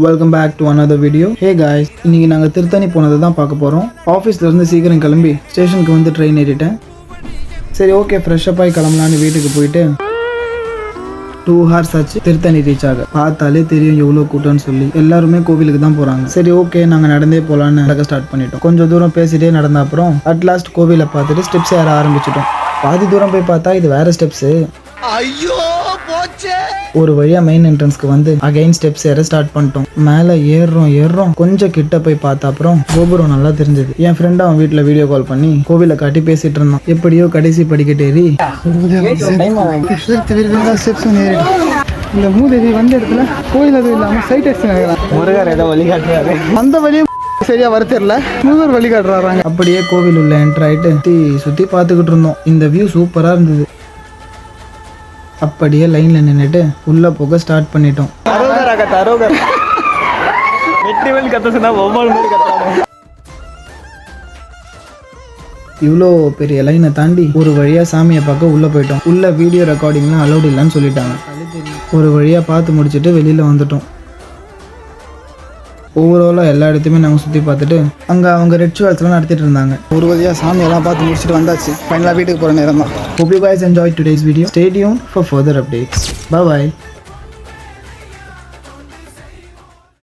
Welcome back to another video. Hey guys, இன்றைக்கி நாங்கள் திருத்தணி போனதை தான் பார்க்க போகிறோம். ஆஃபீஸ்லேருந்து சீக்கிரம் கிளம்பி ஸ்டேஷனுக்கு வந்து ட்ரெயின் ஏறிட்டேன். சரி ஓகே, ஃப்ரெஷ்ஷப் ஆகி கிளம்பலான்னு வீட்டுக்கு போயிட்டு 2 hours ஆச்சு திருத்தணி ரீச் ஆக. பார்த்தாலே தெரியும் எவ்வளோ கூட்டம்னு சொல்லி. எல்லாருமே கோவிலுக்கு தான் போகிறாங்க. சரி ஓகே, நாங்கள் நடந்தே போகலான்னு நடக்க ஸ்டார்ட் பண்ணிட்டோம். கொஞ்சம் தூரம் பேசிட்டே நடந்த அப்புறம் அட்லாஸ்ட் கோவிலை பார்த்துட்டு ஸ்டெப்ஸ் ஏற ஆரம்பிச்சிட்டோம். பாதி தூரம் போய் பார்த்தா இது வேற ஸ்டெப்ஸு. ஒரு வழியா மெயின் என்ட்ரன்ஸ்க்கு வந்து அகைன் ஸ்டெப்ஸ் ஏற ஸ்டார்ட் பண்ணிட்டோம். மேலே ஏறுறோம் கொஞ்சம் கிட்ட போய் பார்த்தா அப்புறம் கோபுரம் நல்லா தெரிஞ்சது. என் ஃப்ரெண்ட் அவன் வீட்டில் வீடியோ கால் பண்ணி கோவிலை காட்டி பேசிட்டு இருந்தான். எப்படியோ கடைசி படிக்கட்டு ஏறி இந்த மூதேவி வந்த இடத்துல கோயில் எதுவும் இல்லாமல் சைட் அடிச்சு முருகர் ஏதோ வழிகாட்டுறாரு. அந்த வழியும் சரியா வர தெரியல, முருகர் வழிகாட்டுறாங்க. அப்படியே கோவில் உள்ள என்டர் ஆயிட்டு சுற்றி பார்த்துக்கிட்டு இருந்தோம். இந்த வியூ சூப்பராக இருந்தது. அப்படியே லைன்ல நின்றுட்டு உள்ள போக ஸ்டார்ட் பண்ணிட்டோம். இவ்வளோ பெரிய லைனை தாண்டி ஒரு வழியா சாமியை பார்க்க உள்ள போயிட்டோம். உள்ள வீடியோ ரெக்கார்டிங்லாம் அலௌட் இல்லைன்னு சொல்லிட்டாங்க. ஒரு வழியா பார்த்து முடிச்சுட்டு வெளியில வந்துட்டோம். ஓவராலாக எல்லா இடத்தையுமே நாங்கள் சுற்றி பார்த்துட்டு அங்கே அவங்க ரிச்சுவல்ஸ்லாம் நடத்திட்டு இருந்தாங்க. ஒரு வழியாக சாமியெல்லாம் பார்த்து முடிச்சுட்டு வந்தாச்சு. ஃபைனலாக வீட்டுக்கு போகிற நேரம் தான். Hope you guys enjoyed today's video. Stay tuned for further updates. Bye bye.